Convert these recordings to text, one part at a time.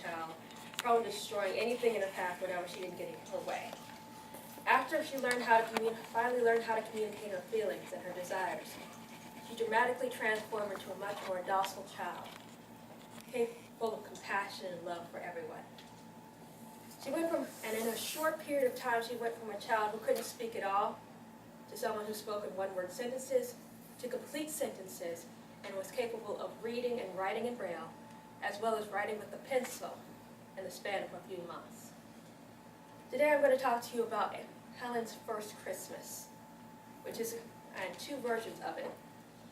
child, prone to destroying anything in her path whenever she didn't get in her way. After she finally learned how to communicate her feelings and her desires, she dramatically transformed into a much more docile child, capable of compassion and love for everyone. And in a short period of time, she went from a child who couldn't speak at all to someone who spoke in one-word sentences, to complete sentences, and was capable of reading and writing in Braille, as well as writing with a pencil in the span of a few months. Today I'm going to talk to you about Helen's first Christmas, which is two versions of it.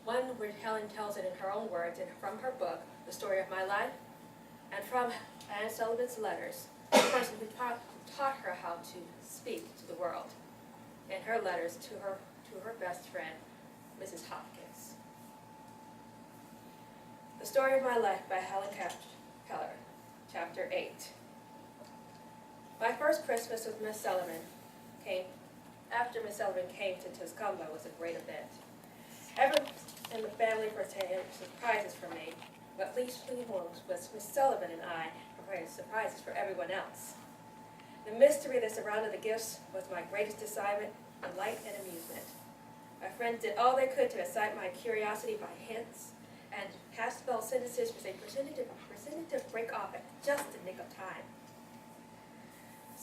One where Helen tells it in her own words and from her book, The Story of My Life, and from Anne Sullivan's letters, the person who taught her how to speak to the world, and her letters to her best friend, Mrs. Hopkins. The Story of My Life by Helen Keller, Chapter 8. My first Christmas with Miss Sullivan after Miss Sullivan came to Tuscumbia was a great event. Everyone in the family prepared surprises for me, but least most was Miss Sullivan and I prepared surprises for everyone else. The mystery that surrounded the gifts was my greatest assignment, delight and amusement. My friends did all they could to excite my curiosity by hints and half-spelled sentences which they pretended to break off at just the nick of time.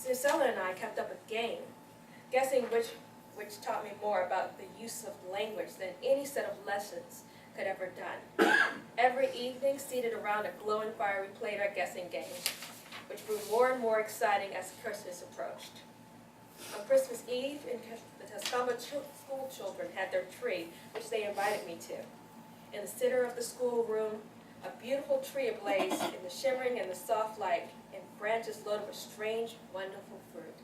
Miss Sullivan and I kept up a game, guessing which taught me more about the use of language than any set of lessons could ever done. Every evening, seated around a glowing fire, we played our guessing game, which grew more and more exciting as Christmas approached. On Christmas Eve, the Tuscumbia school children had their tree, which they invited me to. In the center of the schoolroom, a beautiful tree ablaze in the shimmering and the soft light, and branches loaded with strange, wonderful fruit.